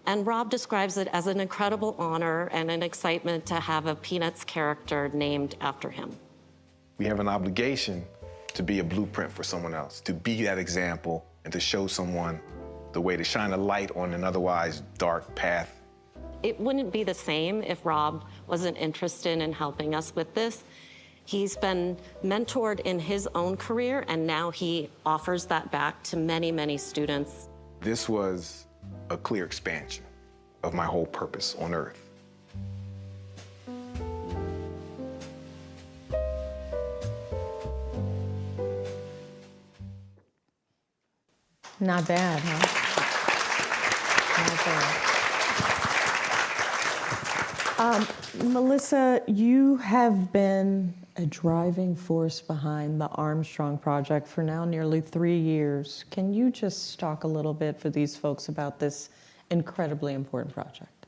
S3: And Robb describes it as an incredible honor and an excitement to have a Peanuts character named after him.
S6: We have an obligation to be a blueprint for someone else, to be that example and to show someone the way to shine a light on an otherwise dark path.
S3: It wouldn't be the same if Robb wasn't interested in helping us with this. He's been mentored in his own career, and now he offers that back to many, many students.
S6: This was a clear expansion of my whole purpose on Earth.
S2: Not bad, huh? Not bad. Melissa, you have been a driving force behind the Armstrong project for now nearly 3 years. Can you just talk a little bit for these folks about this incredibly important project?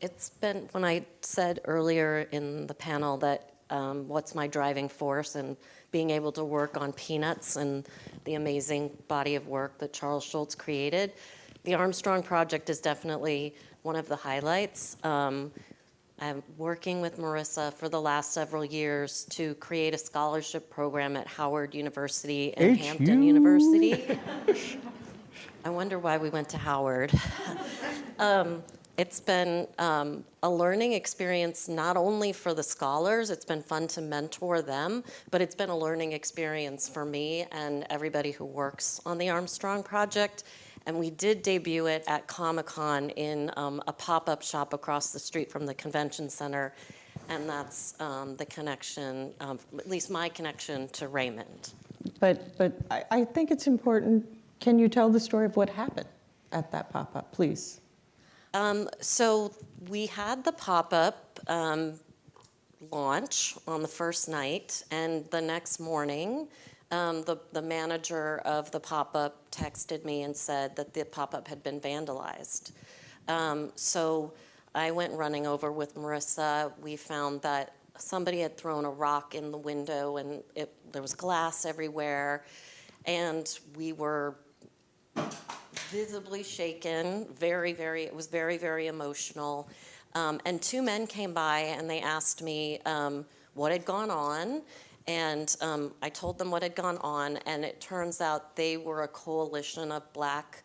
S3: It's been, when I said earlier in the panel that what's my driving force, and being able to work on Peanuts and the amazing body of work that Charles Schulz created, the Armstrong project is definitely one of the highlights. I'm working with Marissa for the last several years to create a scholarship program at Howard University and Hampton University. I wonder why we went to Howard. It's been a learning experience not only for the scholars, it's been fun to mentor them, but it's been a learning experience for me and everybody who works on the Armstrong project. And we did debut it at Comic-Con in a pop-up shop across the street from the convention center. And that's the connection, at least my connection to Raymond.
S2: But I think it's important. Can you tell the story of what happened at that pop-up, please?
S3: So we had the pop-up launch on the first night, and the next morning, the manager of the pop-up texted me and said that the pop-up had been vandalized. So I went running over with Marissa. We found that somebody had thrown a rock in the window, and there was glass everywhere, and we were visibly shaken, it was very, very emotional. And 2 men came by and they asked me what had gone on. And I told them what had gone on, and it turns out they were a coalition of Black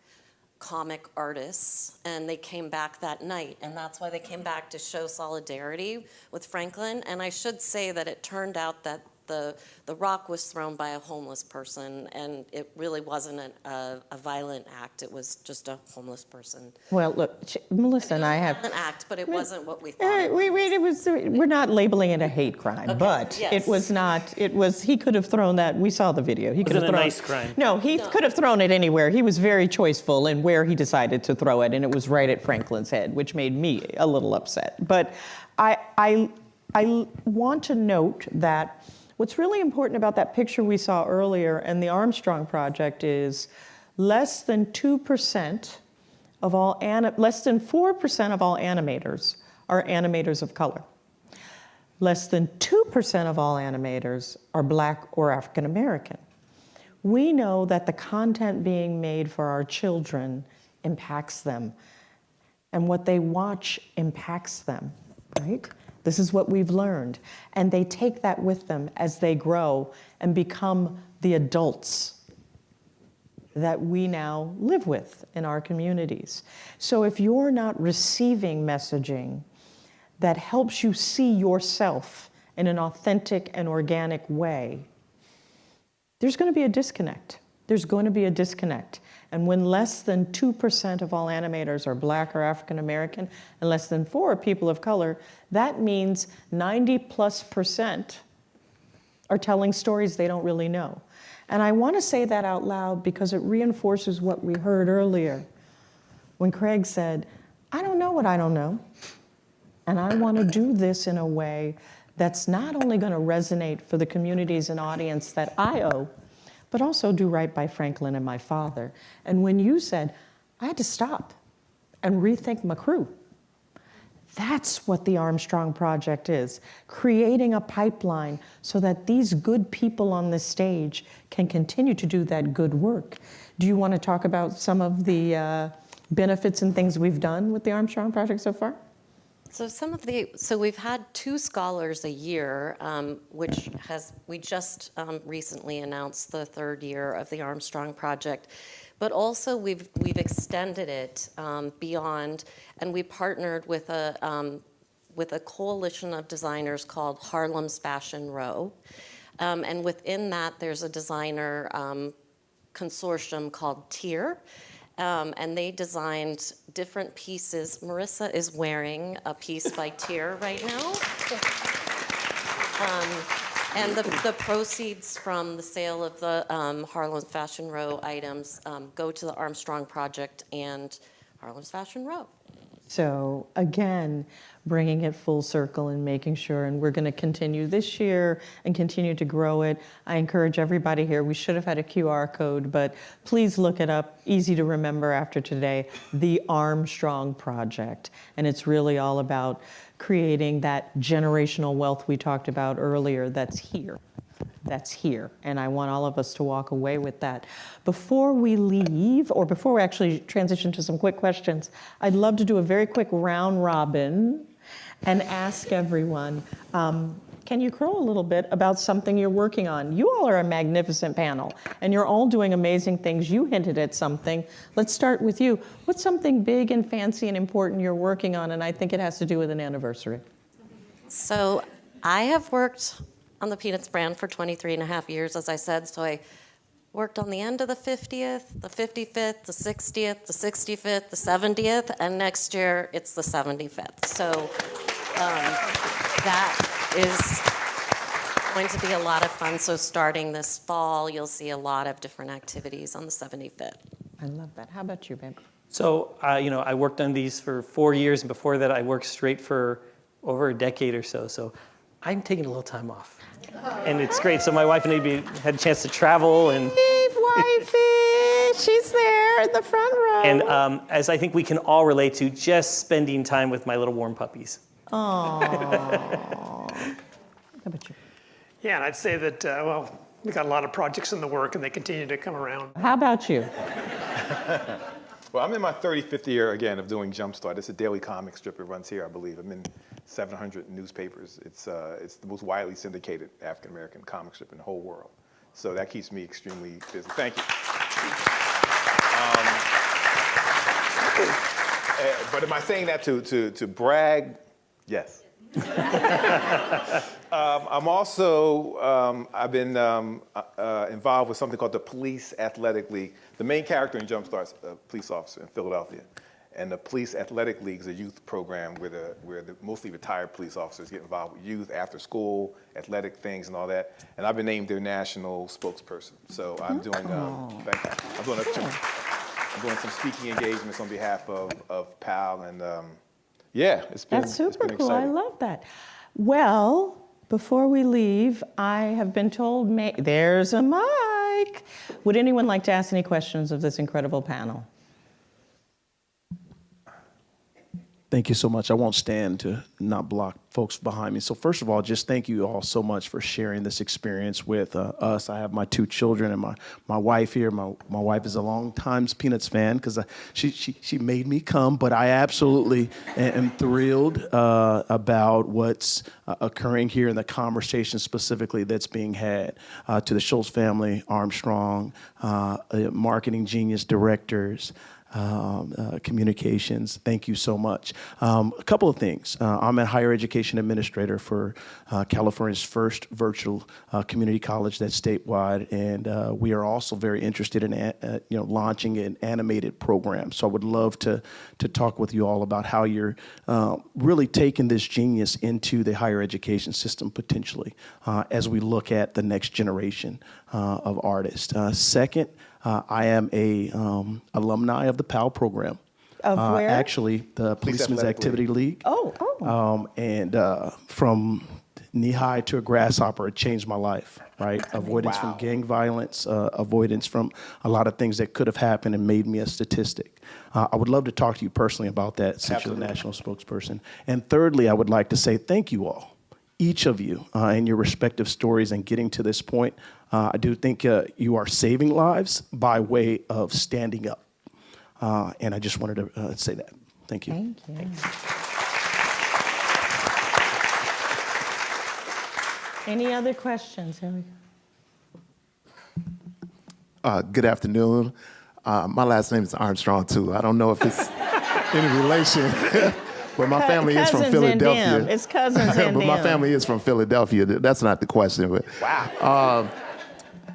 S3: comic artists, and they came back that night. And that's why they came back, to show solidarity with Franklin. And I should say that it turned out that the rock was thrown by a homeless person, and it really wasn't a violent act. It was just a homeless person.
S2: Well, look, Melissa and I have...
S3: It was an act, but it wasn't what we thought.
S2: We're not labeling it a hate crime,
S3: Okay.
S2: but
S3: Yes.
S2: it was not, he could have thrown that, we saw the video. He could have
S4: Was it a
S2: thrown,
S4: nice crime?
S2: No, he could have thrown it anywhere. He was very choiceful in where he decided to throw it, and it was right at Franklin's head, which made me a little upset. But I want to note that what's really important about that picture we saw earlier and the Armstrong project is less than 4% of all animators are animators of color. Less than 2% of all animators are Black or African American. We know that the content being made for our children impacts them, and what they watch impacts them, right? This is what we've learned. And they take that with them as they grow and become the adults that we now live with in our communities. So if you're not receiving messaging that helps you see yourself in an authentic and organic way, there's going to be a disconnect. There's going to be a disconnect. And when less than 2% of all animators are Black or African American, and less than 4% are people of color, that means 90+% are telling stories they don't really know. And I want to say that out loud because it reinforces what we heard earlier when Craig said, I don't know what I don't know. And I want to do this in a way that's not only going to resonate for the communities and audience that I owe, but also do right by Franklin and my father. And when you said, I had to stop and rethink my crew, that's what the Armstrong Project is, creating a pipeline so that these good people on this stage can continue to do that good work. Do you want to talk about some of the benefits and things we've done with the Armstrong Project so far?
S3: So we've had 2 scholars a year, we just recently announced the 3rd year of the Armstrong Project, but also we've extended it beyond, and we partnered with a coalition of designers called Harlem's Fashion Row, and within that there's a designer consortium called Tier. And they designed different pieces. Marissa is wearing a piece by Tier right now. And the proceeds from the sale of the Harlem's Fashion Row items go to the Armstrong Project and Harlem's Fashion Row.
S2: So again, bringing it full circle and making sure, and we're going to continue this year and continue to grow it. I encourage everybody here, we should have had a QR code, but please look it up, easy to remember after today, the Armstrong Project. And it's really all about creating that generational wealth we talked about earlier that's here. That's here, and I want all of us to walk away with that. Before we leave, or before we actually transition to some quick questions, I'd love to do a very quick round robin and ask everyone, can you crow a little bit about something you're working on? You all are a magnificent panel, and you're all doing amazing things. You hinted at something. Let's start with you. What's something big and fancy and important you're working on, and I think it has to do with an anniversary?
S3: So I have worked on the Peanuts brand for 23 and a half years, as I said. So I worked on the end of the 50th, the 55th, the 60th, the 65th, the 70th, and next year it's the 75th. So that is going to be a lot of fun. So starting this fall, you'll see a lot of different activities on the 75th.
S2: I love that. How about you, babe?
S4: So, I worked on these for 4 years, and before that I worked straight for over a decade or so. So I'm taking a little time off. And it's great. So my wife and I had a chance to travel. And
S2: wifey, she's there in the front row.
S4: And as I think we can all relate to, just spending time with my little warm puppies.
S2: Aww. How about you?
S5: Yeah, and I'd say that, we got a lot of projects in the work, and they continue to come around.
S2: How about you?
S6: Well, I'm in my 35th year, again, of doing JumpStart. It's a daily comic strip. It runs here, I believe. I'm in 700 newspapers. It's the most widely syndicated African-American comic strip in the whole world. So that keeps me extremely busy. Thank you. But am I saying that to brag? Yes. I'm also, I've been involved with something called the Police Athletic League. The main character in JumpStart's a police officer in Philadelphia. And the Police Athletic League is a youth program where the mostly retired police officers get involved with youth, after school, athletic things and all that. And I've been named their national spokesperson. So I'm doing, thank you. I'm doing some speaking engagements on behalf of PAL, and yeah,
S2: That's super
S6: it's been
S2: cool.
S6: exciting.
S2: I love that. Well, before we leave, I have been told there's a mic. Would anyone like to ask any questions of this incredible panel?
S8: Thank you so much. I won't stand to not block folks behind me. So first of all, just thank you all so much for sharing this experience with us. I have my 2 children and my wife here. My wife is a longtime Peanuts fan because she made me come, but I absolutely am thrilled about what's occurring here in the conversation specifically that's being had to the Schulz family, Armstrong, marketing genius directors, communications. Thank you so much. A couple of things. I'm a higher education administrator for California's first virtual community college that's statewide, and we are also very interested in launching an animated program. So I would love to talk with you all about how you're really taking this genius into the higher education system potentially as we look at the next generation of artists. Second, I am a alumni of the PAL program.
S2: Of where?
S8: Actually, the Policemen's Activity League. And from knee-high to a grasshopper, it changed my life, right? Avoidance from gang violence, avoidance from a lot of things that could have happened and made me a statistic. I would love to talk to you personally about that since you're the national spokesperson. And thirdly, I would like to say thank you all, each of you, in your respective stories and getting to this point. I do think you are saving lives by way of standing up. And I just wanted to say that. Thank you.
S2: Thank you. Any other questions? Here we go.
S9: Good afternoon. My last name is Armstrong, too. I don't know if it's any relation, but my family is from Philadelphia.
S2: It's cousins in
S9: But my family is from Philadelphia. That's not the question. But,
S6: Wow.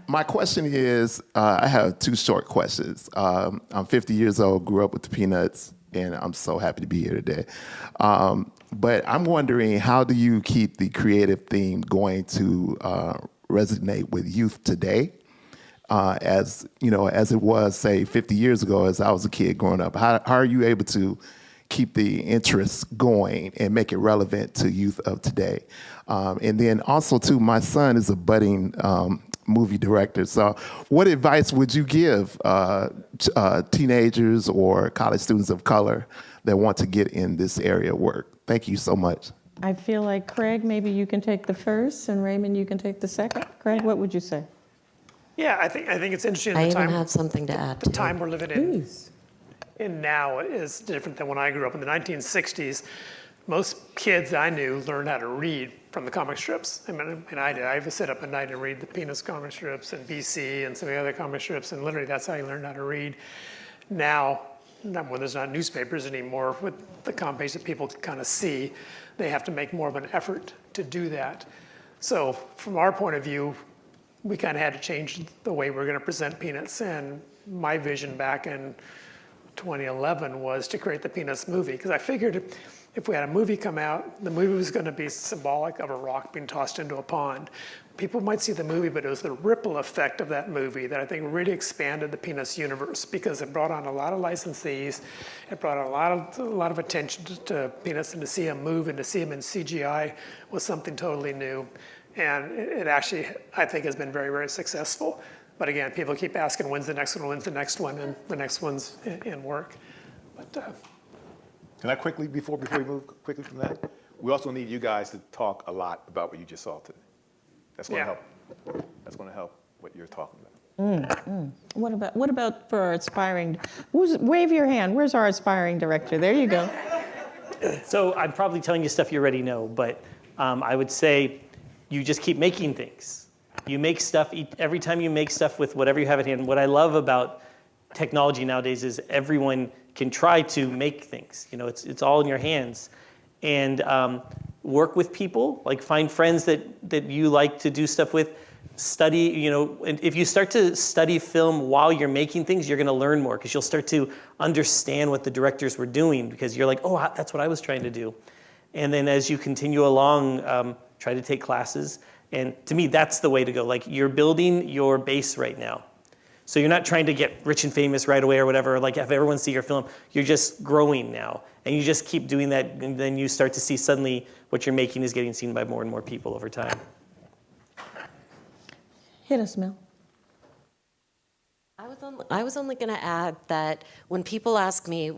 S9: my question is, I have 2 short questions. I'm 50 years old, grew up with the Peanuts, and I'm so happy to be here today. But I'm wondering, how do you keep the creative theme going to resonate with youth today? As you know, as it was, say, 50 years ago, as I was a kid growing up. How are you able to keep the interest going and make it relevant to youth of today? And then also, too, my son is a budding movie director. So what advice would you give teenagers or college students of color that want to get in this area of work? Thank you so much.
S2: I feel like, Craig, maybe you can take the first, and Raymond, you can take the second. Craig, what would you say?
S5: Yeah, I think it's interesting.
S3: I
S5: The
S3: even
S5: time,
S3: have something to add.
S5: the time we're living in.
S2: Please.
S5: And now is different than when I grew up in the 1960s. Most kids I knew learned how to read from the comic strips. I mean, and I did. I would sit up at night and read the Peanuts comic strips and BC and some of the other comic strips, and literally that's how you learned how to read. Now, when there's not newspapers anymore, with the comic page that people can kind of see, they have to make more of an effort to do that. So from our point of view, we kind of had to change the way we're going to present Peanuts. And my vision back in 2011 was to create the Peanuts movie, because I figured if we had a movie come out, the movie was going to be symbolic of a rock being tossed into a pond. People might see the movie, but it was the ripple effect of that movie that I think really expanded the Peanuts universe, because it brought on a lot of licensees. It brought on a lot of attention to Peanuts, and to see them move and to see them in CGI was something totally new. And it actually, I think, has been very, very successful. But again, people keep asking, when's the next one, when's the next one, and the next one's in work. But
S6: Can I quickly, before we move quickly from that, we also need you guys to talk a lot about what you just saw today. That's going to help. That's going to help what you're talking about.
S2: What about for our aspiring? Wave your hand. Where's our aspiring director? There you go.
S4: So I'm probably telling you stuff you already know, but I would say you just keep making things. You make stuff, every time you make stuff with whatever you have at hand. What I love about technology nowadays is everyone can try to make things. You know, it's all in your hands. And work with people, like find friends that you like to do stuff with. Study, you know, and if you start to study film while you're making things, you're going to learn more, because you'll start to understand what the directors were doing, because you're like, oh, that's what I was trying to do. And then as you continue along, try to take classes. And to me, that's the way to go. Like, you're building your base right now. So you're not trying to get rich and famous right away or whatever, like have everyone see your film. You're just growing now. And you just keep doing that, and then you start to see suddenly what you're making is getting seen by more and more people over time.
S2: Hit us, Mel.
S3: I was only going to add that when people ask me,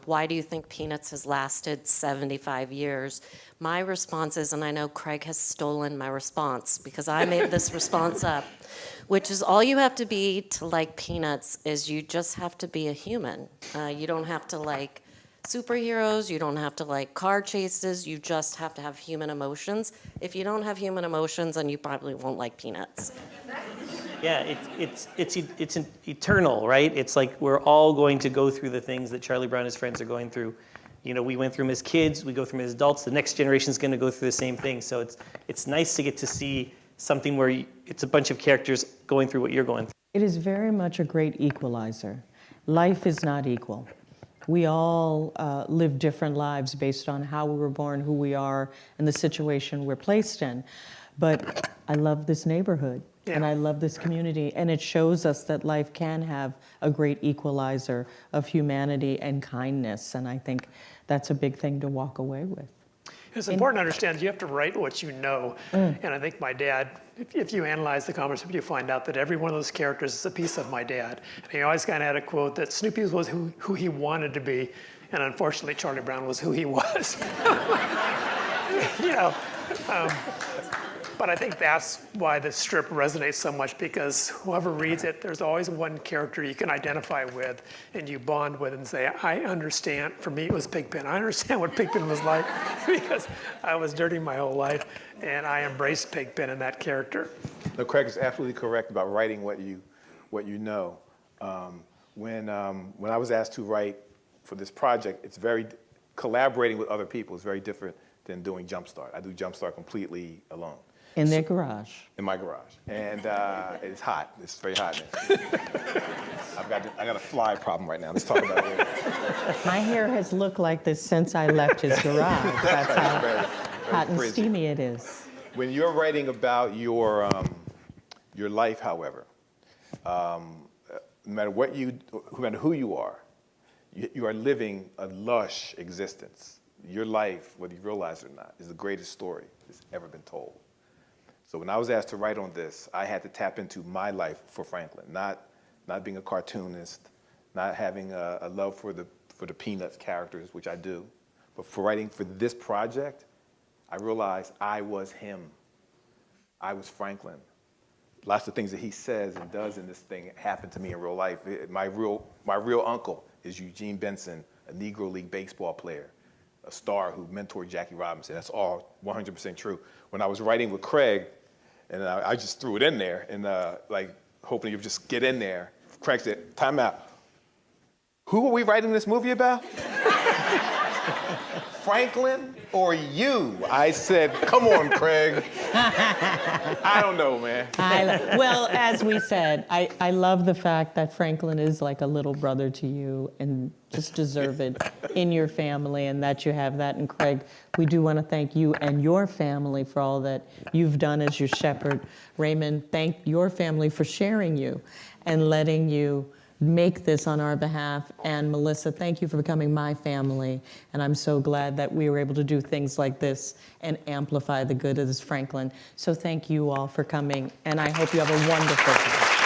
S3: why do you think Peanuts has lasted 75 years, my response is, and I know Craig has stolen my response because I made this response up, which is all you have to be to like Peanuts is you just have to be a human. You don't have to like superheroes, you don't have to like car chases, you just have to have human emotions. If you don't have human emotions, then you probably won't like Peanuts.
S4: Yeah, it's eternal, right? It's like we're all going to go through the things that Charlie Brown and his friends are going through. You know, we went through them as kids, we go through them as adults. The next generation is going to go through the same thing. So it's nice to get to see something where it's a bunch of characters going through what you're going through.
S2: It is very much a great equalizer. Life is not equal. We all live different lives based on how we were born, who we are, and the situation we're placed in. But I love this neighborhood. Yeah. And I love this community, and it shows us that life can have a great equalizer of humanity and kindness, and I think that's a big thing to walk away with.
S5: It's important to understand you have to write what you know, and I think my dad, if you analyze the comics, you find out that every one of those characters is a piece of my dad. And he always kind of had a quote that Snoopy was who he wanted to be, and unfortunately Charlie Brown was who he was. You know. But I think that's why the strip resonates so much, because whoever reads it, there's always one character you can identify with and you bond with and say, I understand. For me, it was Pigpen. I understand what Pigpen was like because I was dirty my whole life, and I embraced Pigpen in that character.
S6: No, Craig is absolutely correct about writing what you know. When I was asked to write for this project, collaborating with other people is very different than doing JumpStart. I do JumpStart completely alone.
S2: In their garage.
S6: In my garage. And it's hot. It's very hot in there. I got a fly problem right now. Let's talk about it later.
S2: My hair has looked like this since I left his garage. That's how hot and steamy it is.
S6: When you're writing about your life, however, no matter no matter who you are living a lush existence. Your life, whether you realize it or not, is the greatest story that's ever been told. So when I was asked to write on this, I had to tap into my life for Franklin, not being a cartoonist, not having a love for the Peanuts characters, which I do, but for writing for this project, I realized I was him. I was Franklin. Lots of things that he says and does in this thing happened to me in real life. My real uncle is Eugene Benson, a Negro League baseball player, a star who mentored Jackie Robinson. That's all 100% true. When I was writing with Craig, and I just threw it in there, and like hoping you'd just get in there, Craig said, "Time out. Who are we writing this movie about? Franklin or you?" I said, "Come on, Craig." I don't know, man.
S2: Well, as we said, I love the fact that Franklin is like a little brother to you and just deserved in your family, and that you have that. And Craig, we do want to thank you and your family for all that you've done as your shepherd. Raymond, thank your family for sharing you and letting you make this on our behalf. And Melissa, thank you for becoming my family. And I'm so glad that we were able to do things like this and amplify the good of this Franklin. So thank you all for coming, and I hope you have a wonderful day.